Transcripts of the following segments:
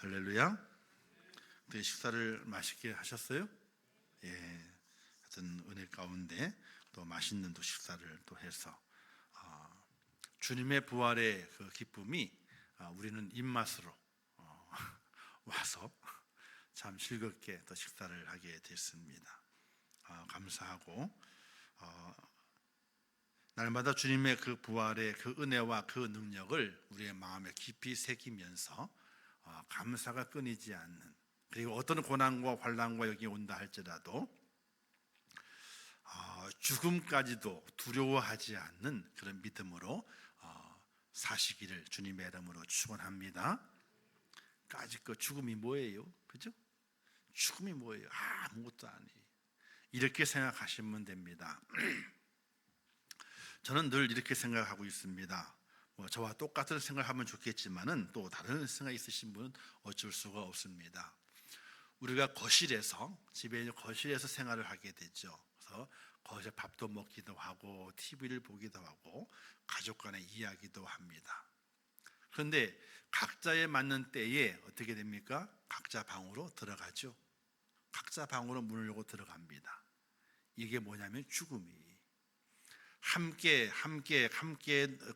할렐루야. 식사를 맛있게 하셨어요? 예. 하여튼 은혜 가운데 또 맛있는 또 식사를 또 해서 주님의 부활의 그 기쁨이 우리는 입맛으로 와서 참 즐겁게 또 식사를 하게 됐습니다. 감사하고 날마다 주님의 그 부활의 그 은혜와 그 능력을 우리의 마음에 깊이 새기면서 감사가 끊이지 않는, 그리고 어떤 고난과 환난과 여기 온다 할지라도 죽음까지도 두려워하지 않는 그런 믿음으로 사시기를 주님의 이름으로 축원합니다. 까짓 거 죽음이 뭐예요? 그죠? 죽음이 뭐예요? 아무것도 아니에요. 이렇게 생각하시면 됩니다. 저는 늘 이렇게 생각하고 있습니다. 저와 똑같은 생각하면 좋겠지만은 또 다른 생각 있으신 분은 어쩔 수가 없습니다. 우리가 거실에서, 집에 거실에서 생활을 하게 되죠. 그래서 거기서 밥도 먹기도 하고 TV를 보기도 하고 가족 간의 이야기도 합니다. 그런데 각자에 맞는 때에 어떻게 됩니까? 각자 방으로 들어가죠. 각자 방으로 문을 열고 들어갑니다. 이게 뭐냐면 죽음이 함께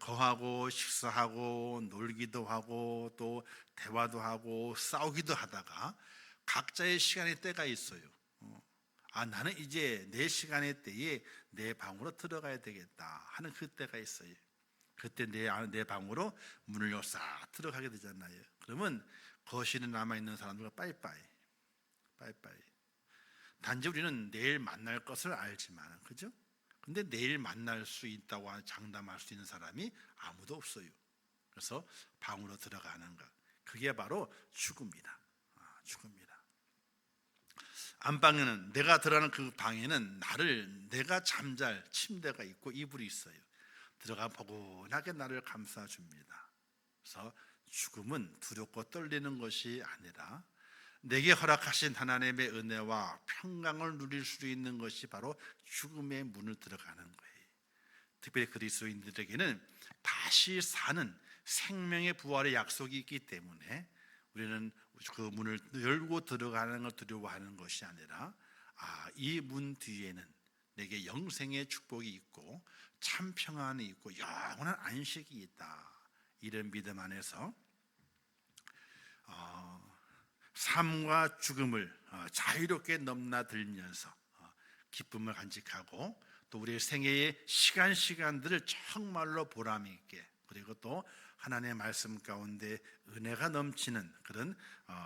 거하고 식사하고 놀기도 하고 또 대화도 하고 싸우기도 하다가 각자의 시간의 때가 있어요. 나는 이제 내 시간의 때에 내 방으로 들어가야 되겠다 하는 그 때가 있어요. 그때 내 방으로 문을 열고 싹 들어가게 되잖아요. 그러면 거실에 남아있는 사람들과 빠이빠이. 단지 우리는 내일 만날 것을 알지만, 그죠? 근데 내일 만날 수 있다고 장담할 수 있는 사람이 아무도 없어요. 그래서 방으로 들어가는 것, 그게 바로 죽음이다. 죽음이다. 안방에는, 내가 들어가는 그 방에는 내가 잠잘 침대가 있고 이불이 있어요. 들어가 포근하게 나를 감싸줍니다. 그래서 죽음은 두렵고 떨리는 것이 아니라 내게 허락하신 하나님의 은혜와 평강을 누릴 수 있는 것이 바로 죽음의 문을 들어가는 거예요. 특별히 그리스도인들에게는 다시 사는 생명의 부활의 약속이 있기 때문에 우리는 그 문을 열고 들어가는 걸 두려워하는 것이 아니라 이 문 뒤에는 내게 영생의 축복이 있고 참 평안이 있고 영원한 안식이 있다, 이런 믿음 안에서 삶과 죽음을 자유롭게 넘나들면서 기쁨을 간직하고 또 우리의 생애의 시간들을 정말로 보람 있게, 그리고 또 하나님의 말씀 가운데 은혜가 넘치는 그런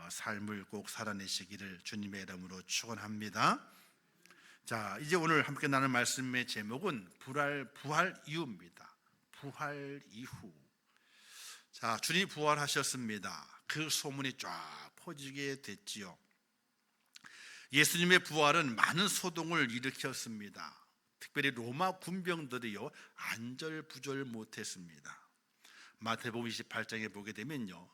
삶을 꼭 살아내시기를 주님의 이름으로 축원합니다. 자, 이제 오늘 함께 나눌 말씀의 제목은 부활 이후입니다. 부활 이후. 자, 주님이 부활하셨습니다. 그 소문이 쫙 퍼지게 됐지요. 예수님의 부활은 많은 소동을 일으켰습니다. 특별히 로마 군병들이요, 안절부절 못했습니다. 마태복음 28장에 보게 되면요,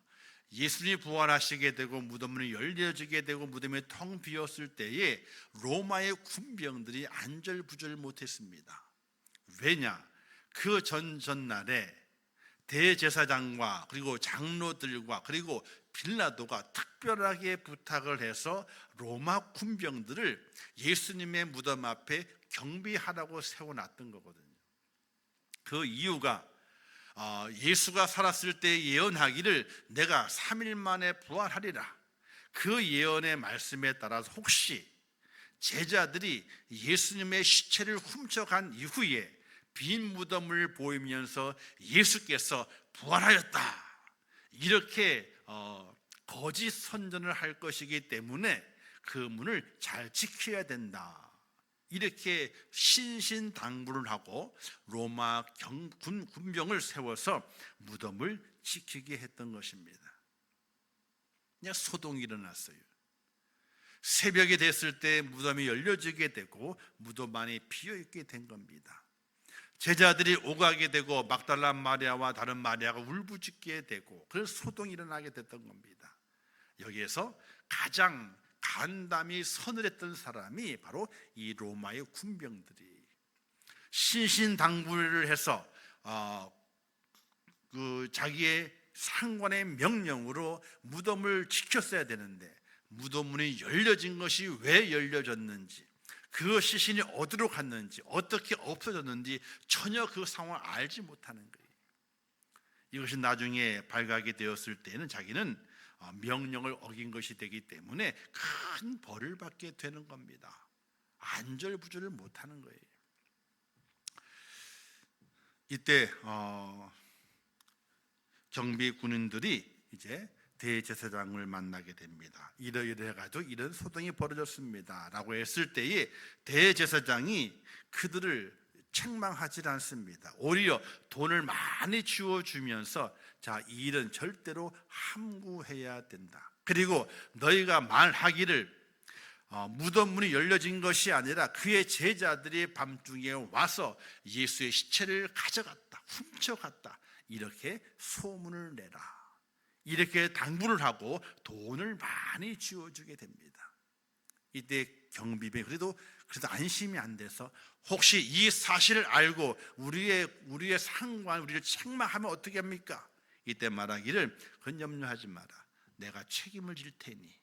예수님이 부활하시게 되고 무덤이 열려지게 되고 무덤이 텅 비었을 때에 로마의 군병들이 안절부절 못했습니다. 왜냐? 그 전날에 대제사장과 그리고 장로들과 그리고 빌라도가 특별하게 부탁을 해서 로마 군병들을 예수님의 무덤 앞에 경비하라고 세워놨던 거거든요. 그 이유가 예수가 살았을 때 예언하기를 내가 3일 만에 부활하리라, 그 예언의 말씀에 따라서 혹시 제자들이 예수님의 시체를 훔쳐간 이후에 빈 무덤을 보이면서 예수께서 부활하였다, 이렇게 거짓 선전을 할 것이기 때문에 그 문을 잘 지켜야 된다, 이렇게 신신당부를 하고 로마 군병을 세워서 무덤을 지키게 했던 것입니다. 그냥 소동이 일어났어요. 새벽이 됐을 때 무덤이 열려지게 되고 무덤 안이 비어있게 된 겁니다. 제자들이 오가게 되고 막달라 마리아와 다른 마리아가 울부짖게 되고 그래서 소동이 일어나게 됐던 겁니다. 여기에서 가장 간담이 서늘했던 사람이 바로 이 로마의 군병들이 신신당부를 해서 자기의 상관의 명령으로 무덤을 지켰어야 되는데 무덤문이 열려진 것이 왜 열려졌는지, 그 시신이 어디로 갔는지, 어떻게 없어졌는지 전혀 그 상황을 알지 못하는 거예요. 이것이 나중에 발각이 되었을 때는 자기는 명령을 어긴 것이 되기 때문에 큰 벌을 받게 되는 겁니다. 안절부절을 못하는 거예요. 이때 경비 군인들이 이제 대제사장을 만나게 됩니다. 이러이러해가지고 이런 소동이 벌어졌습니다 라고 했을 때에 대제사장이 그들을 책망하지 않습니다. 오히려 돈을 많이 주어주면서 자, 이 일은 절대로 함구해야 된다. 그리고 너희가 말하기를 무덤문이 열려진 것이 아니라 그의 제자들이 밤중에 와서 예수의 시체를 가져갔다, 훔쳐갔다, 이렇게 소문을 내라, 이렇게 당부를 하고 돈을 많이 지어주게 됩니다. 이때 경비병이 그래도 안심이 안 돼서 혹시 이 사실을 알고 우리의 상관, 우리를 책망하면 어떻게 합니까? 이때 말하기를 그건 염려하지 마라, 내가 책임을 질 테니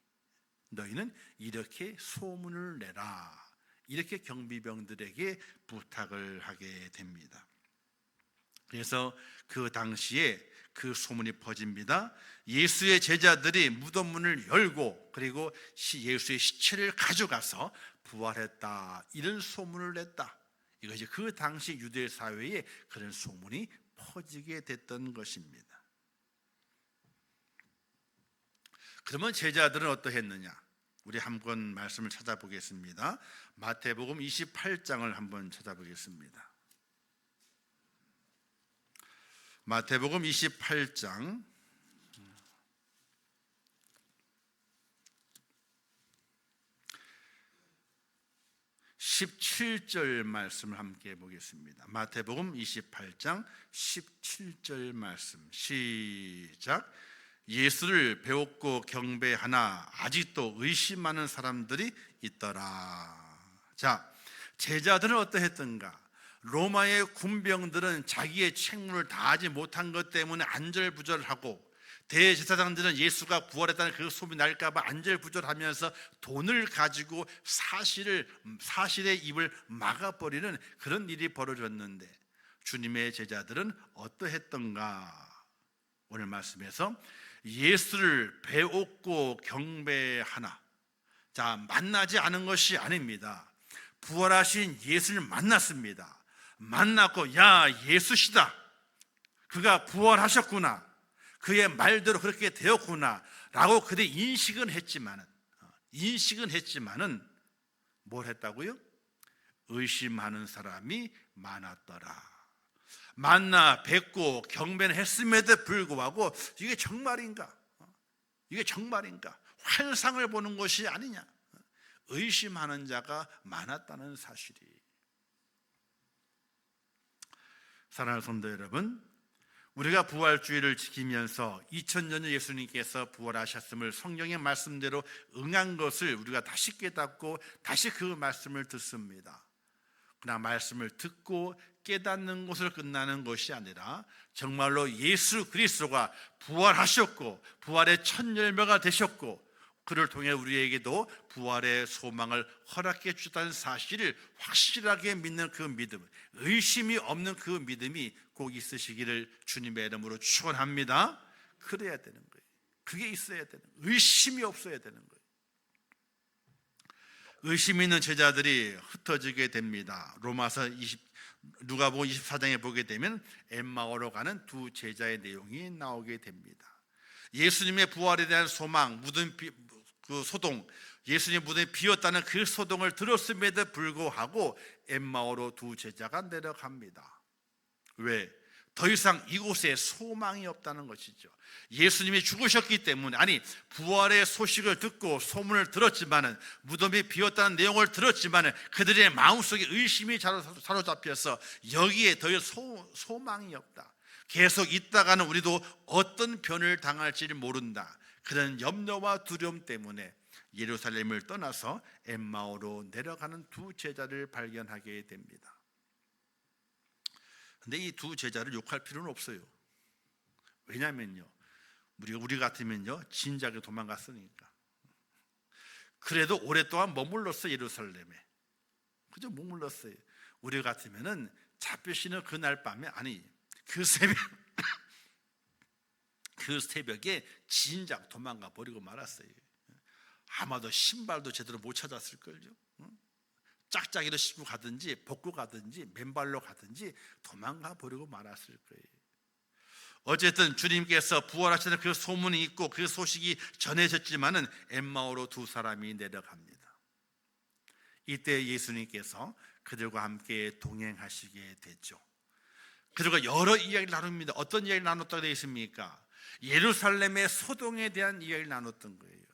너희는 이렇게 소문을 내라, 이렇게 경비병들에게 부탁을 하게 됩니다. 그래서 그 당시에 그 소문이 퍼집니다. 예수의 제자들이 무덤문을 열고 그리고 예수의 시체를 가져가서 부활했다, 이런 소문을 냈다. 이것이 그 당시 유대 사회에 그런 소문이 퍼지게 됐던 것입니다. 그러면 제자들은 어떠했느냐? 우리 한번 말씀을 찾아보겠습니다. 마태복음 28장을 한번 찾아보겠습니다. 마태복음 28장 17절 말씀을 함께 보겠습니다. 마태복음 28장 17절 말씀 시작. 예수를 배웠고 경배하나 아직도 의심하는 사람들이 있더라. 자, 제자들은 어떠했던가? 로마의 군병들은 자기의 책무를 다하지 못한 것 때문에 안절부절하고, 대제사장들은 예수가 부활했다는 그 소문이 날까 봐 안절부절하면서 돈을 가지고 사실의 입을 막아버리는 그런 일이 벌어졌는데, 주님의 제자들은 어떠했던가? 오늘 말씀에서 예수를 배웠고 경배하나. 자, 만나지 않은 것이 아닙니다. 부활하신 예수를 만났습니다. 만났고, 야, 예수시다, 그가 부활하셨구나, 그의 말대로 그렇게 되었구나 라고 그들이 인식은 했지만은 뭘 했다고요? 의심하는 사람이 많았더라. 만나 뵙고 경배는 했음에도 불구하고 이게 정말인가? 환상을 보는 것이 아니냐? 의심하는 자가 많았다는 사실이. 사랑하는 성도 여러분, 우리가 부활주의를 지키면서 2000년 전 예수님께서 부활하셨음을 성경의 말씀대로 응한 것을 우리가 다시 깨닫고 다시 그 말씀을 듣습니다. 그러나 말씀을 듣고 깨닫는 것을 끝나는 것이 아니라 정말로 예수 그리스도가 부활하셨고 부활의 첫 열매가 되셨고 그를 통해 우리에게도 부활의 소망을 허락해 주다는 사실을 확실하게 믿는 그 믿음, 의심이 없는 그 믿음이 꼭 있으시기를 주님의 이름으로 축원합니다. 그래야 되는 거예요. 그게 있어야 되는 거예요. 의심이 없어야 되는 거예요. 의심 있는 제자들이 흩어지게 됩니다. 누가복음 24장에 보게 되면 엠마오로 가는 두 제자의 내용이 나오게 됩니다. 예수님의 부활에 대한 소망, 소동, 예수님 무덤이 비었다는 그 소동을 들었음에도 불구하고 엠마오로 두 제자가 내려갑니다. 왜? 더 이상 이곳에 소망이 없다는 것이죠. 예수님이 죽으셨기 때문에, 부활의 소식을 듣고 소문을 들었지만은, 무덤이 비었다는 내용을 들었지만은 그들의 마음속에 의심이 사로잡혀서 여기에 더 이상 소망이 없다. 계속 있다가는 우리도 어떤 변을 당할지를 모른다. 그런 염려와 두려움 때문에 예루살렘을 떠나서 엠마오로 내려가는 두 제자를 발견하게 됩니다. 근데 이 두 제자를 욕할 필요는 없어요. 왜냐면요, 우리 같으면요 진작에 도망갔으니까. 그래도 오랫동안 머물렀어 예루살렘에. 그저 머물렀어요. 우리 같으면은 잡혀시는 그날 밤에 그 새벽 그 새벽에 진작 도망가 버리고 말았어요. 아마도 신발도 제대로 못 찾았을걸요. 짝짝이로 신고 가든지 벗고 가든지 맨발로 가든지 도망가 버리고 말았을 거예요. 어쨌든 주님께서 부활하시는 그 소문이 있고 그 소식이 전해졌지만은 엠마오로 두 사람이 내려갑니다. 이때 예수님께서 그들과 함께 동행하시게 됐죠. 그들과 여러 이야기를 나눕니다. 어떤 이야기를 나눴다고 되어 있습니까? 예루살렘의 소동에 대한 이야기를 나눴던 거예요.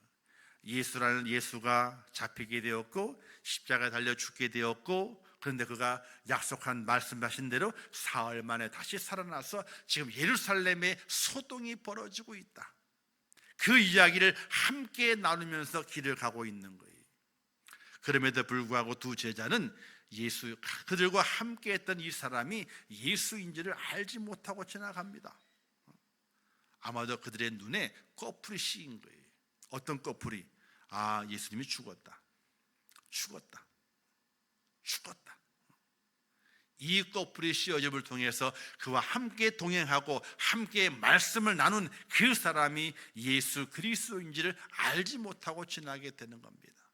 예수가 잡히게 되었고 십자가에 달려 죽게 되었고, 그런데 그가 약속한 말씀하신 대로 사흘 만에 다시 살아나서 지금 예루살렘에 소동이 벌어지고 있다. 그 이야기를 함께 나누면서 길을 가고 있는 거예요. 그럼에도 불구하고 두 제자는 그들과 함께 했던 이 사람이 예수인지를 알지 못하고 지나갑니다. 아마도 그들의 눈에 꺼풀이 씌인 거예요. 어떤 꺼풀이? 예수님이 죽었다. 이 꺼풀이 씌어짐을 통해서 그와 함께 동행하고 함께 말씀을 나눈 그 사람이 예수 그리스도인지를 알지 못하고 지나게 되는 겁니다.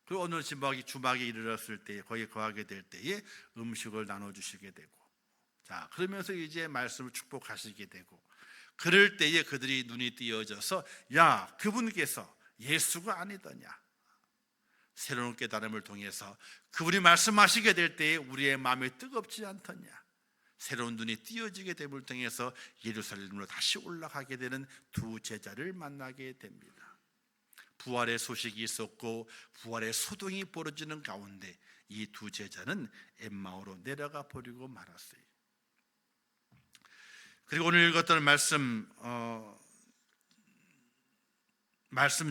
그 어느 주막에 이르렀을 때, 거기에 거하게 될 때에 음식을 나눠주시게 되고, 자 그러면서 이제 말씀을 축복하시게 되고, 그럴 때에 그들이 눈이 띄어져서 야 그분께서 예수가 아니더냐. 새로운 깨달음을 통해서 그분이 말씀하시게 될 때에 우리의 마음이 뜨겁지 않더냐. 새로운 눈이 띄어지게 됨을 통해서 예루살렘으로 다시 올라가게 되는 두 제자를 만나게 됩니다. 부활의 소식이 있었고 부활의 소동이 벌어지는 가운데 이 두 제자는 엠마오로 내려가 버리고 말았어요. 그리고 오늘 읽었던 말씀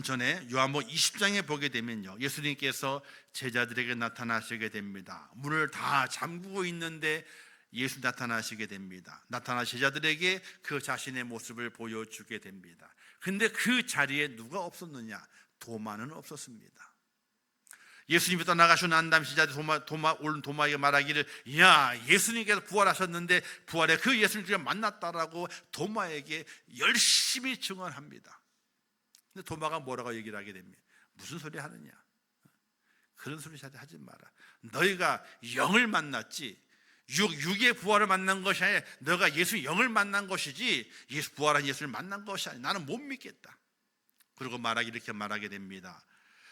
전에 요한복음 20장에 보게 되면요, 예수님께서 제자들에게 나타나시게 됩니다. 문을 다 잠그고 있는데 예수 나타나시게 됩니다. 나타나 제자들에게 그 자신의 모습을 보여주게 됩니다. 근데 그 자리에 누가 없었느냐? 도마는 없었습니다. 예수님이 떠나가시고 난 다음 제자들이 도마에게 말하기를 야 예수님께서 부활하셨는데 부활에 그 예수님을 만났다라고 도마에게 열심히 증언합니다. 근데 도마가 뭐라고 얘기를 하게 됩니다. 무슨 소리 하느냐? 그런 소리 하지 마라. 너희가 영을 만났지 육의 부활을 만난 것이 아니라 너가 예수 영을 만난 것이지 부활한 예수를 만난 것이 아니라 나는 못 믿겠다. 그리고 이렇게 말하게 됩니다.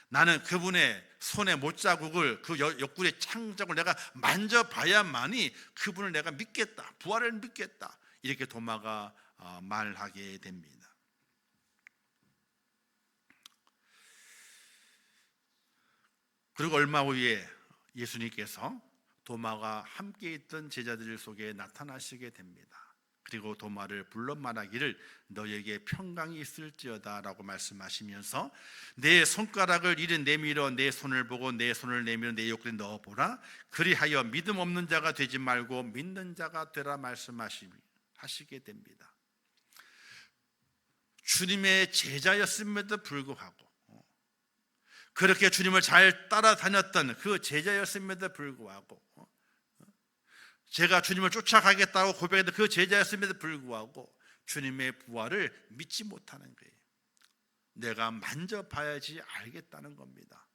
나는 그분의 손의 못자국을 그 옆구리의 창자국을 내가 만져봐야만이 그분을 내가 믿겠다. 부활을 믿겠다. 이렇게 도마가 말하게 됩니다. 그리고 얼마 후에 예수님께서 도마가 함께 있던 제자들 속에 나타나시게 됩니다. 그리고 도마를 불러 말하기를 너에게 평강이 있을지어다 라고 말씀하시면서 내 손가락을 이리 내밀어 내 손을 보고 내 손을 내밀어 내 옆구리에 넣어보라. 그리하여 믿음 없는 자가 되지 말고 믿는 자가 되라 말씀하시게 됩니다. 주님의 제자였음에도 불구하고 그렇게 주님을 잘 따라다녔던 그 제자였음에도 불구하고 제가 주님을 쫓아가겠다고 고백했던 그 제자였음에도 불구하고 주님의 부활을 믿지 못하는 거예요. 내가 만져봐야지 알겠다는 겁니다.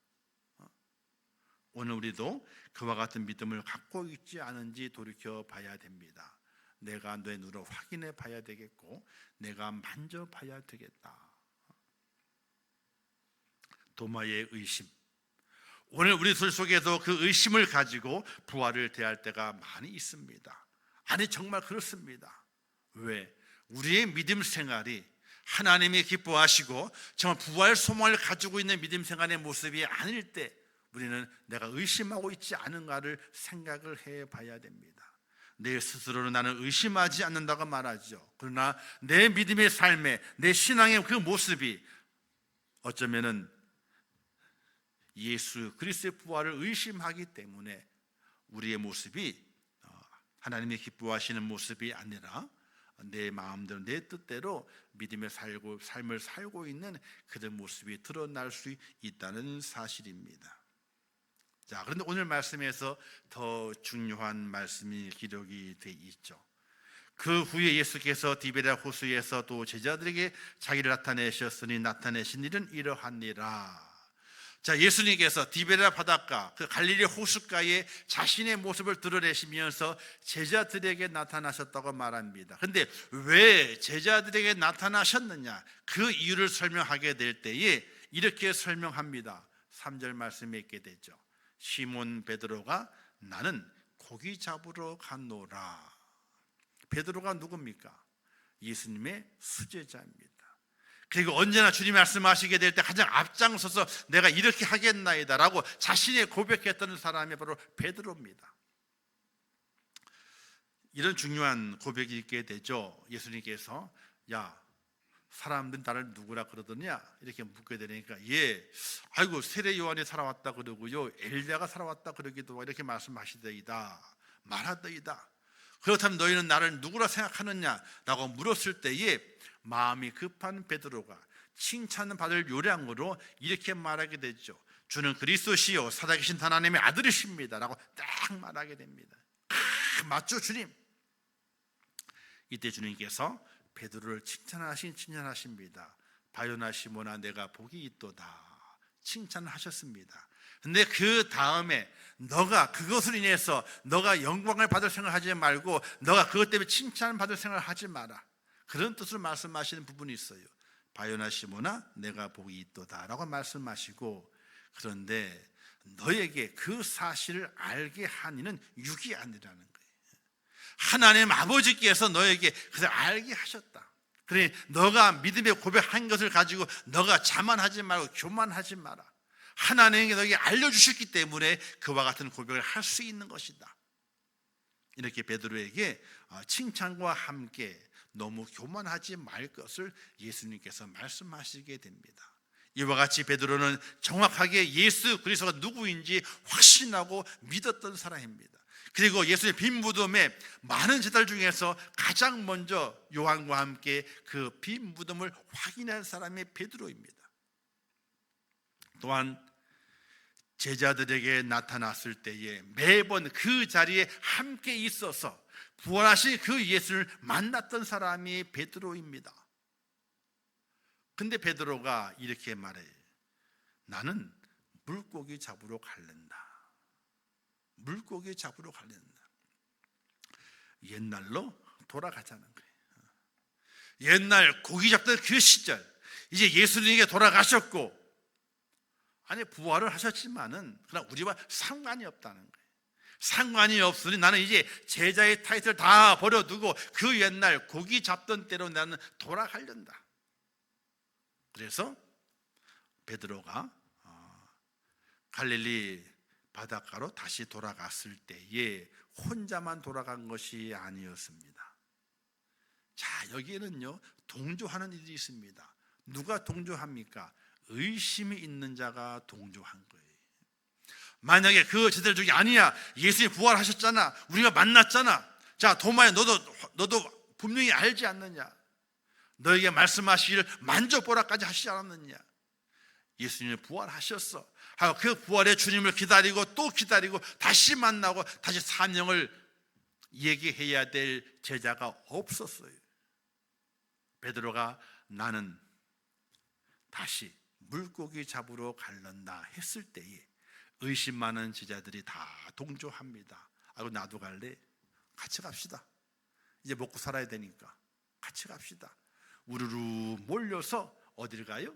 오늘 우리도 그와 같은 믿음을 갖고 있지 않은지 돌이켜봐야 됩니다. 내가 내 눈으로 확인해 봐야 되겠고 내가 만져봐야 되겠다. 도마의 의심, 오늘 우리들 속에도 그 의심을 가지고 부활을 대할 때가 많이 있습니다. 정말 그렇습니다. 왜? 우리의 믿음 생활이 하나님이 기뻐하시고 정말 부활 소망을 가지고 있는 믿음 생활의 모습이 아닐 때 우리는 내가 의심하고 있지 않은가를 생각을 해봐야 됩니다. 내 스스로는 나는 의심하지 않는다고 말하죠. 그러나 내 믿음의 삶에 내 신앙의 그 모습이 어쩌면은 예수 그리스도의 부활을 의심하기 때문에 우리의 모습이 하나님이 기뻐하시는 모습이 아니라 내 마음대로 내 뜻대로 믿음의 삶을 살고 있는 그런 모습이 드러날 수 있다는 사실입니다. 자, 그런데 오늘 말씀에서 더 중요한 말씀이 기록이 돼 있죠. 그 후에 예수께서 디베랴 호수에서 또 제자들에게 자기를 나타내셨으니 나타내신 일은 이러하니라. 자, 예수님께서 디베랴 바닷가, 그 갈릴리 호숫가에 자신의 모습을 드러내시면서 제자들에게 나타나셨다고 말합니다. 그런데 왜 제자들에게 나타나셨느냐? 그 이유를 설명하게 될 때에 이렇게 설명합니다. 3절 말씀에 있게 되죠. 시몬 베드로가 나는 고기 잡으러 갔노라. 베드로가 누굽니까? 예수님의 수제자입니다. 그리고 언제나 주님 말씀하시게 될 때 가장 앞장서서 내가 이렇게 하겠나이다 라고 자신의 고백했던 사람이 바로 베드로입니다. 이런 중요한 고백이 있게 되죠. 예수님께서 야, 사람들은 나를 누구라 그러더냐 이렇게 묻게 되니까 아이고 세례 요한이 살아왔다 그러고요, 엘리야가 살아왔다 그러기도 하고 이렇게 말씀하시더이다, 말하더이다. 그렇다면 너희는 나를 누구라 생각하느냐 라고 물었을 때에 마음이 급한 베드로가 칭찬받을 요량으로 이렇게 말하게 되죠. 주는 그리스도시요 살아계신 하나님의 아들이십니다 라고 딱 말하게 됩니다. 맞죠 주님? 이때 주님께서 베드로를 칭찬하십니다. 바요나 시몬아 내가 복이 있도다 칭찬을 하셨습니다. 근데 그 다음에 너가 그것으로 인해서 너가 영광을 받을 생각을 하지 말고 너가 그것 때문에 칭찬을 받을 생각을 하지 마라, 그런 뜻으로 말씀하시는 부분이 있어요. 바요나 시몬아 내가 복이 있도다 라고 말씀하시고, 그런데 너에게 그 사실을 알게 한 이는 육이 아니라는 거예요. 하나님 아버지께서 너에게 그것을 알게 하셨다. 그러니 너가 믿음의 고백한 것을 가지고 너가 자만하지 말고 교만하지 마라. 하나님이 너에게 알려주셨기 때문에 그와 같은 고백을 할 수 있는 것이다. 이렇게 베드로에게 칭찬과 함께 너무 교만하지 말 것을 예수님께서 말씀하시게 됩니다. 이와 같이 베드로는 정확하게 예수 그리스도가 누구인지 확신하고 믿었던 사람입니다. 그리고 예수의 빈 무덤에 많은 제자들 중에서 가장 먼저 요한과 함께 그 빈 무덤을 확인한 사람이 베드로입니다. 또한 제자들에게 나타났을 때에 매번 그 자리에 함께 있어서 부활하신 그 예수를 만났던 사람이 베드로입니다. 근데 베드로가 이렇게 말해요. 나는 물고기 잡으러 갈랜다. 물고기 잡으러 갈랜다. 옛날로 돌아가자는 거예요. 옛날 고기 잡던 그 시절, 이제 예수님에게 돌아가셨고, 아니 부활을 하셨지만은 그러나 우리와 상관이 없다는 거예요. 상관이 없으니 나는 이제 제자의 타이틀 다 버려두고 그 옛날 고기 잡던 때로 나는 돌아가련다. 그래서 베드로가 갈릴리 바닷가로 다시 돌아갔을 때에 혼자만 돌아간 것이 아니었습니다. 자, 여기에는요 동조하는 일이 있습니다. 누가 동조합니까? 의심이 있는 자가 동조한 거예요. 만약에 그 제자들 중에 아니야, 예수님 부활하셨잖아, 우리가 만났잖아, 자 도마야 너도 분명히 알지 않느냐, 너에게 말씀하시기를 만져보라까지 하시지 않았느냐, 예수님이 부활하셨어 하고 그 부활의 주님을 기다리고 또 기다리고 다시 만나고 다시 사명을 얘기해야 될 제자가 없었어요. 베드로가 나는 다시 물고기 잡으러 갈란다 했을 때에 의심 많은 제자들이 다 동조합니다. 아이고 나도 갈래? 같이 갑시다. 이제 먹고 살아야 되니까 같이 갑시다. 우르르 몰려서 어디를 가요?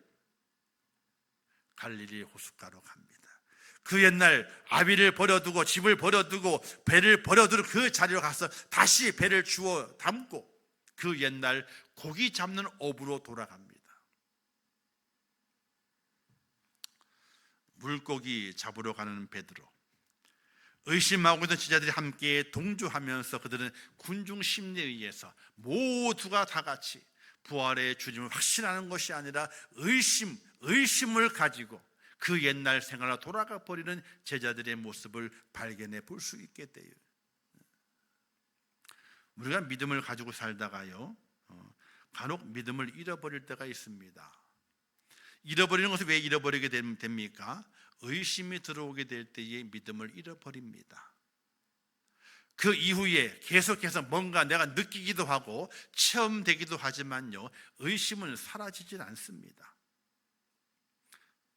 갈릴리 호숫가로 갑니다. 그 옛날 아비를 버려두고 집을 버려두고 배를 버려두고 그 자리로 가서 다시 배를 주워 담고 그 옛날 고기 잡는 업으로 돌아갑니다. 물고기 잡으러 가는 베드로, 의심하고 있던 제자들이 함께 동조하면서 그들은 군중 심리에 의해서 모두가 다 같이 부활의 주님을 확신하는 것이 아니라 의심을 가지고 그 옛날 생활로 돌아가 버리는 제자들의 모습을 발견해 볼 수 있게 돼요. 우리가 믿음을 가지고 살다가요, 간혹 믿음을 잃어버릴 때가 있습니다. 잃어버리는 것을 왜 잃어버리게 됩니까? 의심이 들어오게 될 때에 믿음을 잃어버립니다. 그 이후에 계속해서 뭔가 내가 느끼기도 하고 체험되기도 하지만요, 의심은 사라지질 않습니다.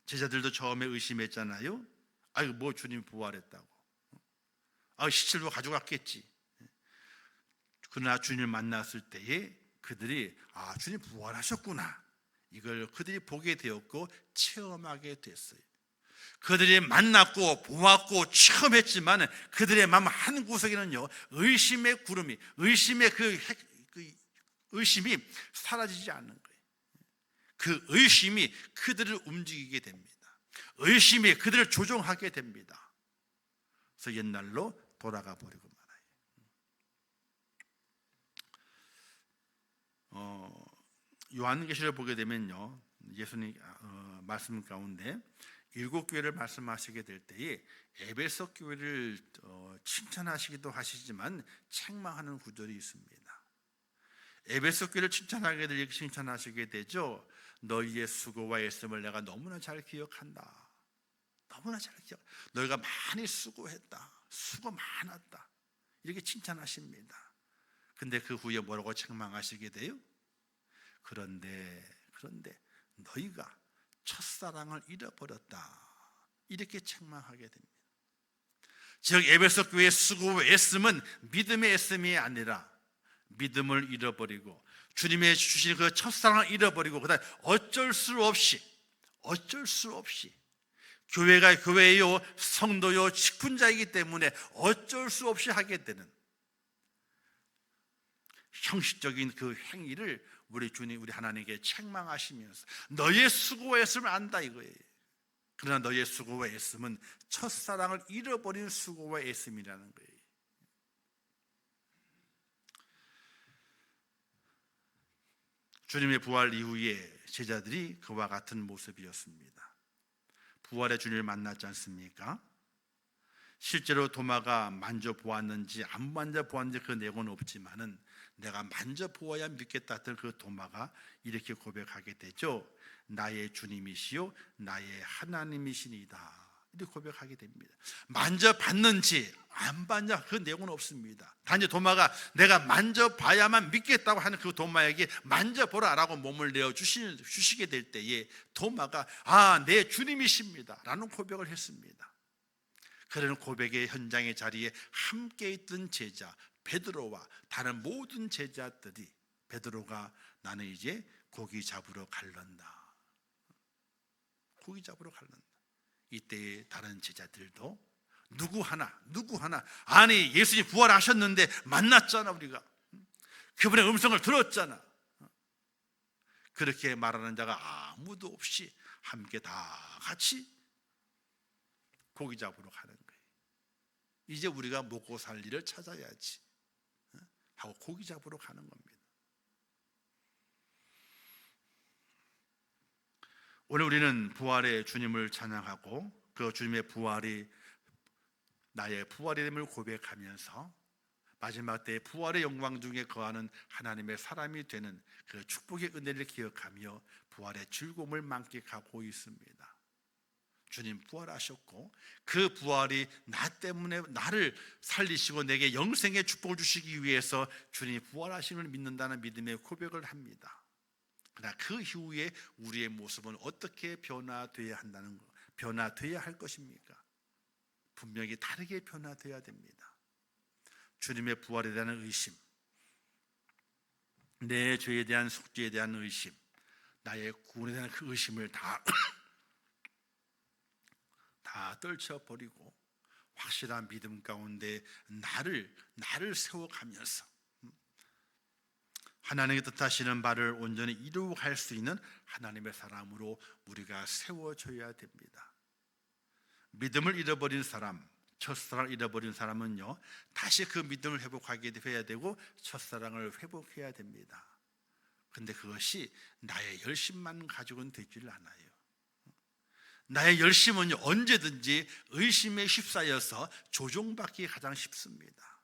제자들도 처음에 의심했잖아요. 아이고, 뭐 주님 부활했다고. 시체로 가져갔겠지. 그러나 주님을 만났을 때에 그들이 주님 부활하셨구나, 이걸 그들이 보게 되었고 체험하게 됐어요. 그들이 만났고 보았고 체험했지만 그들의 마음 한 구석에는요, 의심의 구름이, 의심의 그 의심이 사라지지 않는 거예요. 그 의심이 그들을 움직이게 됩니다. 의심이 그들을 조종하게 됩니다. 그래서 옛날로 돌아가 버리고 말아요. 요한계시를 보게 되면요, 예수님 말씀 가운데 7교회를 말씀하시게 될 때에 에베소 교회를 칭찬하시기도 하시지만 책망하는 구절이 있습니다. 에베소 교회를 칭찬하게 될 이렇게 칭찬하시게 되죠. 너희의 수고와 애씀을 내가 너무나 잘 기억한다. 너무나 잘 기억. 너희가 많이 수고했다. 수고 많았다. 이렇게 칭찬하십니다. 근데 그 후에 뭐라고 책망하시게 돼요? 그런데 너희가 첫사랑을 잃어버렸다, 이렇게 책망하게 됩니다. 즉 에베소 교회의 수고와 애씀은 믿음의 애씀이 아니라 믿음을 잃어버리고 주님의 주신 그 첫사랑을 잃어버리고 그다음 어쩔 수 없이 교회가 교회요, 성도요, 직분자이기 때문에 어쩔 수 없이 하게 되는 형식적인 그 행위를 우리 주님, 우리 하나님께 책망하시면서 너의 수고와 애씀을 안다 이거예요. 그러나 너의 수고와 애씀은 첫사랑을 잃어버린 수고와 애씀이라는 거예요. 주님의 부활 이후에 제자들이 그와 같은 모습이었습니다. 부활의 주님을 만났지 않습니까? 실제로 도마가 만져보았는지 안 만져보았는지 그 내용은 없지만은 내가 만져보아야 믿겠다 했던 그 도마가 이렇게 고백하게 되죠. 나의 주님이시요 나의 하나님이시니이다, 이렇게 고백하게 됩니다. 만져봤는지 안 봤냐 그 내용은 없습니다. 단지 도마가 내가 만져봐야만 믿겠다고 하는 그 도마에게 만져보라라고 몸을 내어주시게 될 때에 도마가 내 주님이십니다 라는 고백을 했습니다. 그런 고백의 현장의 자리에 함께 있던 제자 베드로와 다른 모든 제자들이, 베드로가 나는 이제 고기 잡으러 갈란다, 고기 잡으러 갈란다. 이때의 다른 제자들도 누구 하나 아니 예수님 부활하셨는데 만났잖아, 우리가 그분의 음성을 들었잖아, 그렇게 말하는 자가 아무도 없이 함께 다 같이 고기 잡으러 가는 거예요. 이제 우리가 먹고 살 일을 찾아야지 하고 고기 잡으러 가는 겁니다. 오늘 우리는 부활의 주님을 찬양하고 그 주님의 부활이 나의 부활임을 고백하면서 마지막 때의 부활의 영광 중에 거하는 하나님의 사람이 되는 그 축복의 은혜를 기억하며 부활의 즐거움을 만끽하고 있습니다. 주님 부활하셨고 그 부활이 나 때문에 나를 살리시고 내게 영생의 축복을 주시기 위해서 주님이 부활하심을 믿는다는 믿음의 고백을 합니다. 그러나 그 이후에 우리의 모습은 어떻게 변화되어야 할 것입니까? 분명히 다르게 변화되어야 됩니다. 주님의 부활에 대한 의심, 내 죄에 대한 속죄에 대한 의심, 나의 구원에 대한 그 의심을 다 떨쳐버리고 확실한 믿음 가운데 나를 세워가면서 하나님의 뜻하시는 바를 온전히 이루어갈 수 있는 하나님의 사람으로 우리가 세워져야 됩니다. 믿음을 잃어버린 사람, 첫사랑을 잃어버린 사람은요, 다시 그 믿음을 회복하게 해야 되고 첫사랑을 회복해야 됩니다. 그런데 그것이 나의 열심만 가지고는 되질 않아요. 나의 열심은 언제든지 의심에 휩싸여서 조종받기 가장 쉽습니다.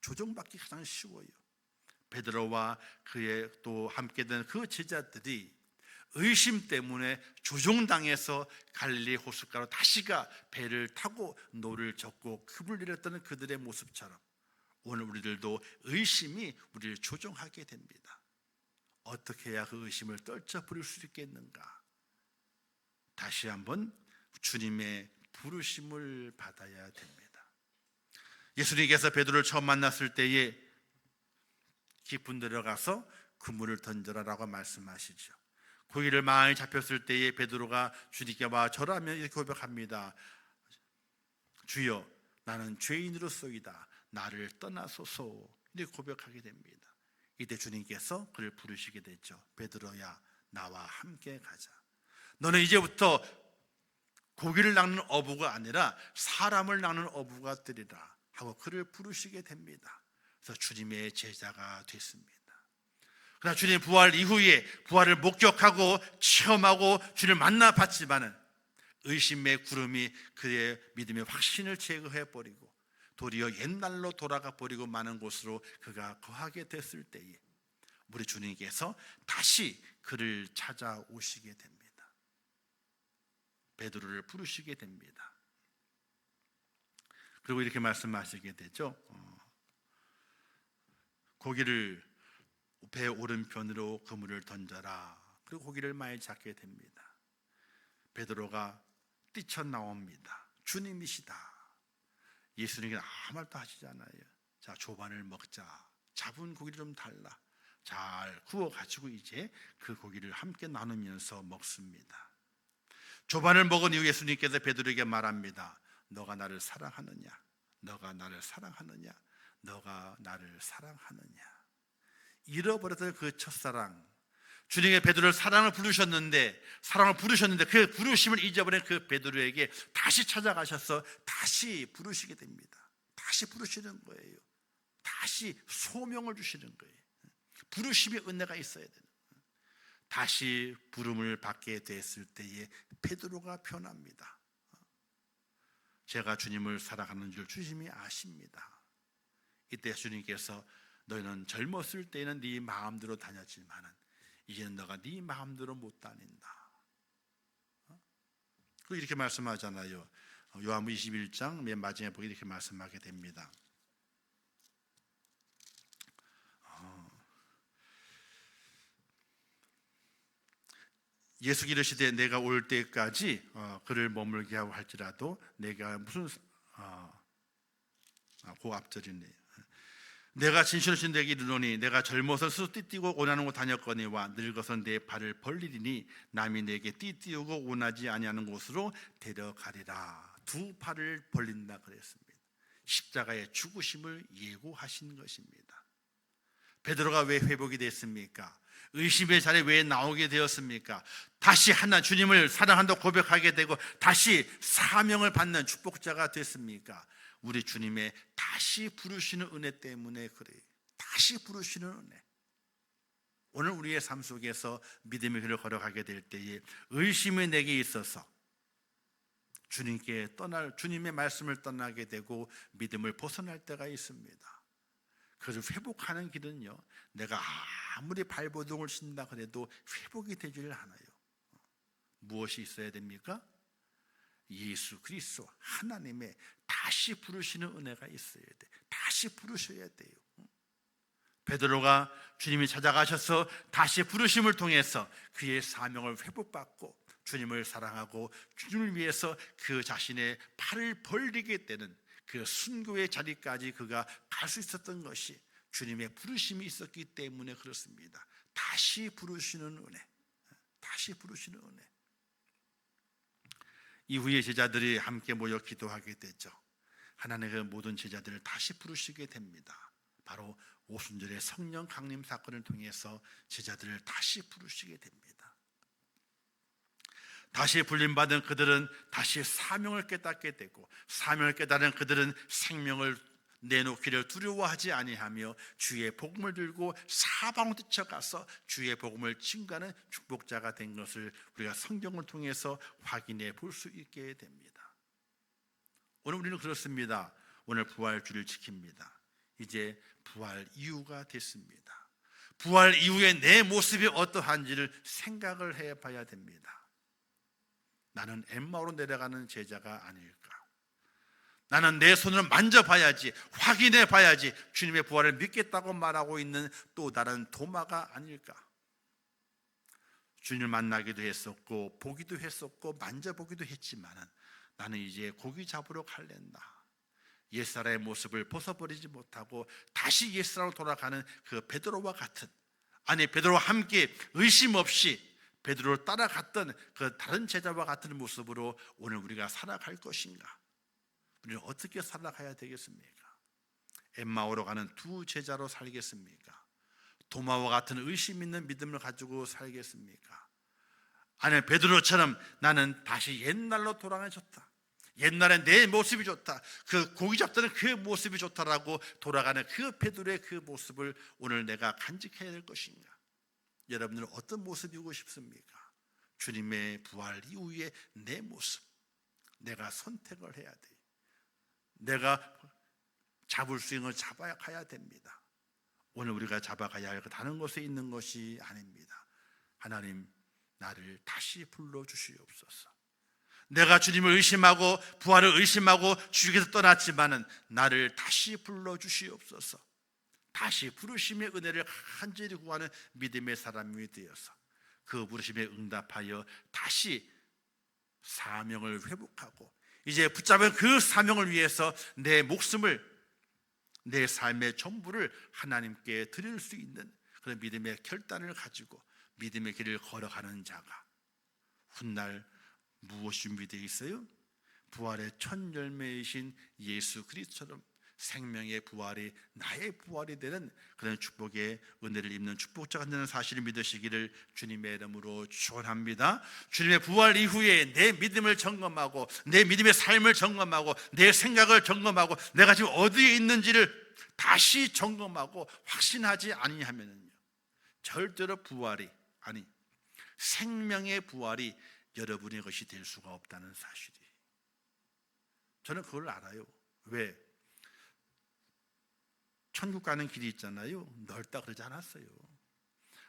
조종받기 가장 쉬워요. 베드로와 그의 또 함께된 그 제자들이 의심 때문에 조종당해서 갈릴리 호숫가로 다시가 배를 타고 노를 젓고 급을 내렸던 그들의 모습처럼 오늘 우리들도 의심이 우리를 조종하게 됩니다. 어떻게 해야 그 의심을 떨쳐버릴 수 있겠는가? 다시 한번 주님의 부르심을 받아야 됩니다. 예수님께서 베드로를 처음 만났을 때에 깊은 데로 가서 그물을 던져라라고 말씀하시죠. 고기를 많이 잡혔을 때에 베드로가 주님께 와 절하며 이렇게 고백합니다. 주여, 나는 죄인으로소이다. 나를 떠나소서. 이렇게 고백하게 됩니다. 이때 주님께서 그를 부르시게 됐죠. 베드로야, 나와 함께 가자. 너는 이제부터 고기를 낚는 어부가 아니라 사람을 낚는 어부가 되리라 하고 그를 부르시게 됩니다. 그래서 주님의 제자가 됐습니다. 그러나 주님 부활 이후에 부활을 목격하고 체험하고 주님을 만나봤지만은 의심의 구름이 그의 믿음의 확신을 제거해버리고 도리어 옛날로 돌아가 버리고 많은 곳으로 그가 거하게 됐을 때에 우리 주님께서 다시 그를 찾아오시게 됩니다. 베드로를 부르시게 됩니다. 그리고 이렇게 말씀하시게 되죠. 고기를 배 오른편으로 그물을 던져라. 그리고 고기를 많이 잡게 됩니다. 베드로가 뛰쳐나옵니다. 주님이시다. 예수님께서 아무 말도 하시지 않아요. 자, 조반을 먹자. 잡은 고기를 좀 달라. 잘 구워가지고 이제 그 고기를 함께 나누면서 먹습니다. 조반을 먹은 이후 예수님께서 베드로에게 말합니다. 너가 나를 사랑하느냐? 너가 나를 사랑하느냐? 너가 나를 사랑하느냐? 잃어버렸던 그 첫사랑, 주님의 베드로를 사랑을 부르셨는데 그 부르심을 잊어버린 그 베드로에게 다시 찾아가셔서 다시 부르시게 됩니다. 다시 부르시는 거예요. 다시 소명을 주시는 거예요. 부르심의 은혜가 있어야 돼요. 다시 부름을 받게 됐을 때에 베드로가 변합니다. 제가 주님을 사랑하는 줄 주님이 아십니다. 이때 주님께서 너희는 젊었을 때는 네 마음대로 다녔지만은 이제는 너가 네 마음대로 못 다닌다. 그리고 이렇게 말씀하잖아요. 요한복음 21장 맨 마지막에 보기 이렇게 말씀하게 됩니다. 예수 이르시되 내가 올 때까지 그를 머물게 하고 할지라도 내가 무슨 그 앞절이네. 내가 진실하신 내게 이르노니 내가 젊어서 스스로 띠띠고 원하는 곳 다녔거니와 늙어서 내 발을 벌리리니 남이 내게 띠띠우고 원하지 아니하는 곳으로 데려가리라. 두 팔을 벌린다 그랬습니다. 십자가의 죽으심을 예고하신 것입니다. 베드로가 왜 회복이 됐습니까? 의심의 자리에 왜 나오게 되었습니까? 다시 하나 주님을 사랑한다고 고백하게 되고 다시 사명을 받는 축복자가 됐습니까? 우리 주님의 다시 부르시는 은혜 때문에 그래요. 다시 부르시는 은혜. 오늘 우리의 삶 속에서 믿음의 길을 걸어가게 될 때에 의심이 내게 있어서 주님의 말씀을 떠나게 되고 믿음을 벗어날 때가 있습니다. 그래서 회복하는 길은요, 내가 아무리 발버둥을 친다 그래도 회복이 되지를 않아요. 무엇이 있어야 됩니까? 예수 그리스도 하나님의 다시 부르시는 은혜가 있어야 돼. 다시 부르셔야 돼요. 베드로가 주님이 찾아가셔서 다시 부르심을 통해서 그의 사명을 회복받고 주님을 사랑하고 주님을 위해서 그 자신의 팔을 벌리게 되는 그 순교의 자리까지 그가 갈 수 있었던 것이 주님의 부르심이 있었기 때문에 그렇습니다. 다시 부르시는 은혜, 다시 부르시는 은혜. 이후에 제자들이 함께 모여 기도하게 되죠. 하나님의 그 모든 제자들을 다시 부르시게 됩니다. 바로 오순절의 성령 강림 사건을 통해서 제자들을 다시 부르시게 됩니다. 다시 불림받은 그들은 다시 사명을 깨닫게 되고 사명을 깨달은 그들은 생명을 내놓기를 두려워하지 아니하며 주의 복음을 들고 사방으로 뛰쳐가서 주의 복음을 증거하는 축복자가 된 것을 우리가 성경을 통해서 확인해 볼 수 있게 됩니다. 오늘 우리는 그렇습니다. 오늘 부활주를 지킵니다. 이제 부활 이후가 됐습니다. 부활 이후에 내 모습이 어떠한지를 생각을 해봐야 됩니다. 나는 엠마오로 내려가는 제자가 아닐까? 나는 내 손을 만져봐야지, 확인해 봐야지 주님의 부활을 믿겠다고 말하고 있는 또 다른 도마가 아닐까? 주님을 만나기도 했었고 보기도 했었고 만져보기도 했지만은 나는 이제 고기 잡으러 갈랜다. 옛사람의 모습을 벗어버리지 못하고 다시 옛사람으로 돌아가는 그 베드로와 같은, 아니 베드로와 함께 의심 없이 베드로를 따라갔던 그 다른 제자와 같은 모습으로 오늘 우리가 살아갈 것인가? 우리는 어떻게 살아가야 되겠습니까? 엠마오로 가는 두 제자로 살겠습니까? 도마와 같은 의심 있는 믿음을 가지고 살겠습니까? 아니 베드로처럼 나는 다시 옛날로 돌아가면 좋다, 옛날에 내 모습이 좋다, 그 고기 잡던 그 모습이 좋다라고 돌아가는 그 베드로의 그 모습을 오늘 내가 간직해야 될 것인가? 여러분들은 어떤 모습이고 싶습니까? 주님의 부활 이후에 내 모습, 내가 선택을 해야 돼. 내가 잡을 수 있는 걸 잡아가야 됩니다. 오늘 우리가 잡아가야 할 다른 곳에 있는 것이 아닙니다. 하나님, 나를 다시 불러주시옵소서. 내가 주님을 의심하고 부활을 의심하고 주께서 떠났지만은 나를 다시 불러주시옵소서. 다시 부르심의 은혜를 간절히 구하는 믿음의 사람이 되어서 그 부르심에 응답하여 다시 사명을 회복하고 이제 붙잡은 그 사명을 위해서 내 목숨을, 내 삶의 전부를 하나님께 드릴 수 있는 그런 믿음의 결단을 가지고 믿음의 길을 걸어가는 자가 훗날 무엇이 준비되어 있어요? 부활의 첫 열매이신 예수 그리스도처럼 생명의 부활이 나의 부활이 되는 그런 축복의 은혜를 입는 축복자가 되는 사실을 믿으시기를 주님의 이름으로 축원합니다. 주님의 부활 이후에 내 믿음을 점검하고 내 믿음의 삶을 점검하고 내 생각을 점검하고 내가 지금 어디에 있는지를 다시 점검하고 확신하지 아니하면요 절대로 부활이, 아니 생명의 부활이 여러분의 것이 될 수가 없다는 사실이, 저는 그걸 알아요. 왜? 천국 가는 길이 있잖아요. 넓다 그러지 않았어요.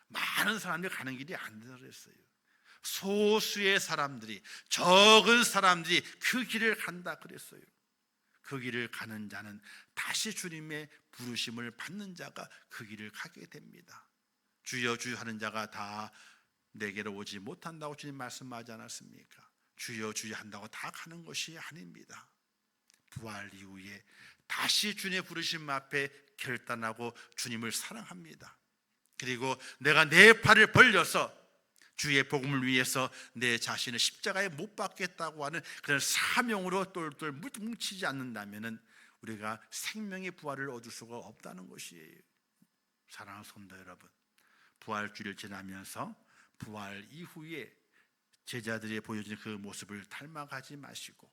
많은 사람들이 가는 길이 아니라 그랬어요. 소수의 사람들이, 적은 사람들이 그 길을 간다 그랬어요. 그 길을 가는 자는 다시 주님의 부르심을 받는 자가 그 길을 가게 됩니다. 주여 주여 하는 자가 다 내게로 오지 못한다고 주님 말씀하지 않았습니까? 주여 주여 한다고 다 가는 것이 아닙니다. 부활 이후에 다시 주님의 부르심 앞에 결단하고 주님을 사랑합니다. 그리고 내가 내 팔을 벌려서 주의 복음을 위해서 내 자신을 십자가에 못 박겠다고 하는 그런 사명으로 똘똘 뭉치지 않는다면 우리가 생명의 부활을 얻을 수가 없다는 것이에요. 사랑하는 성도 여러분, 부활주일을 지나면서 부활 이후에 제자들이 보여준 그 모습을 닮아가지 마시고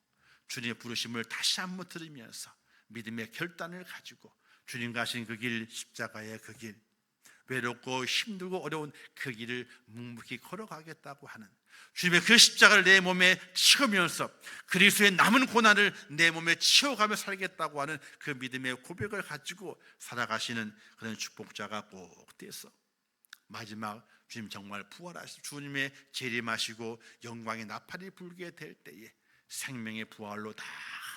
주님의 부르심을 다시 한번 들으면서 믿음의 결단을 가지고 주님 가신 그 길, 십자가의 그 길, 외롭고 힘들고 어려운 그 길을 묵묵히 걸어가겠다고 하는 주님의 그 십자가를 내 몸에 치우면서 그리스도의 남은 고난을 내 몸에 치워가며 살겠다고 하는 그 믿음의 고백을 가지고 살아가시는 그런 축복자가 꼭 돼서 마지막 주님 정말 부활하시고 주님의 재림하시고 영광의 나팔이 불게 될 때에 생명의 부활로 다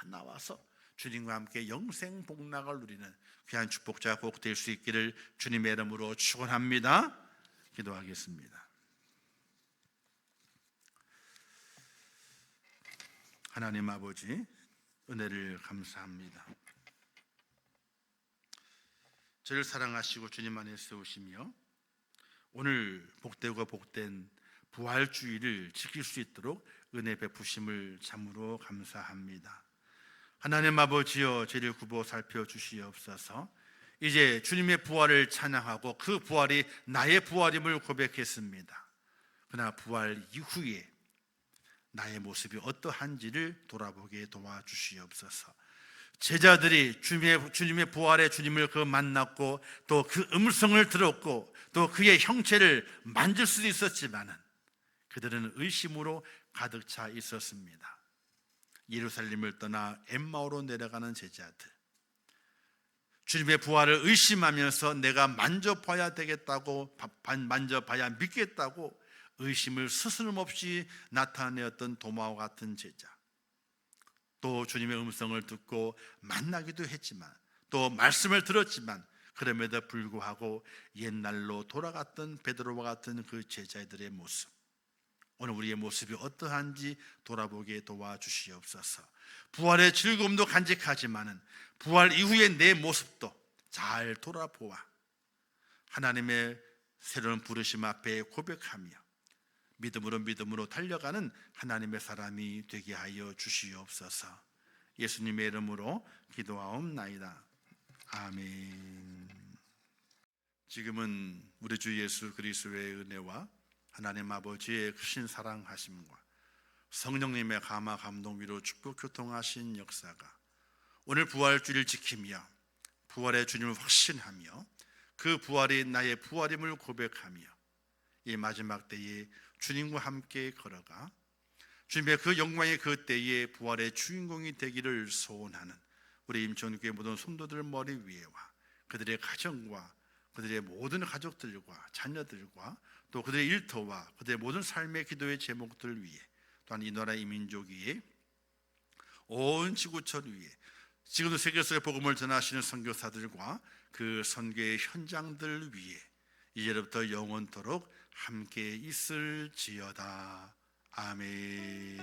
나와서 주님과 함께 영생 복락을 누리는 귀한 축복자가 꼭 될 수 있기를 주님의 이름으로 축원합니다. 기도하겠습니다. 하나님 아버지, 은혜를 감사합니다. 저를 사랑하시고 주님 안에 세우시며 오늘 복되고 복된 부활주의를 지킬 수 있도록 은혜 베푸심을 참으로 감사합니다. 하나님 아버지여, 저를 굽어 살펴주시옵소서. 이제 주님의 부활을 찬양하고 그 부활이 나의 부활임을 고백했습니다. 그러나 부활 이후에 나의 모습이 어떠한지를 돌아보게 도와주시옵소서. 제자들이 주님의 부활의 주님을 그 만났고 또 그 음성을 들었고 또 그의 형체를 만질 수도 있었지만은 그들은 의심으로 가득 차 있었습니다. 예루살렘을 떠나 엠마오로 내려가는 제자들, 주님의 부활을 의심하면서 내가 만져봐야 되겠다고, 만져봐야 믿겠다고 의심을 스스럼없이 나타내었던 도마와 같은 제자, 또 주님의 음성을 듣고 만나기도 했지만, 또 말씀을 들었지만 그럼에도 불구하고 옛날로 돌아갔던 베드로와 같은 그 제자들의 모습, 오늘 우리의 모습이 어떠한지 돌아보게 도와주시옵소서. 부활의 즐거움도 간직하지만은 부활 이후의 내 모습도 잘 돌아보아 하나님의 새로운 부르심 앞에 고백하며 믿음으로 달려가는 하나님의 사람이 되게 하여 주시옵소서. 예수님의 이름으로 기도하옵나이다. 아멘. 지금은 우리 주 예수 그리스도의 은혜와 하나님 아버지의 크신 사랑하심과 성령님의 감화 감동 위로 축복 교통하신 역사가 오늘 부활주를 지키며 부활의 주님을 확신하며 그 부활이 나의 부활임을 고백하며 이 마지막 때에 주님과 함께 걸어가 주님의 그 영광의 그 때에 부활의 주인공이 되기를 소원하는 우리 임천교회 모든 성도들 머리 위에와 그들의 가정과 그들의 모든 가족들과 자녀들과 또 그들의 일터와 그들의 모든 삶의 기도의 제목들 위에, 또한 이 나라 이 민족 위에, 온 지구촌 위에 지금도 세계에서의 복음을 전하시는 선교사들과 그 선교의 현장들 위에 이제부터 영원토록 함께 있을지어다. 아멘.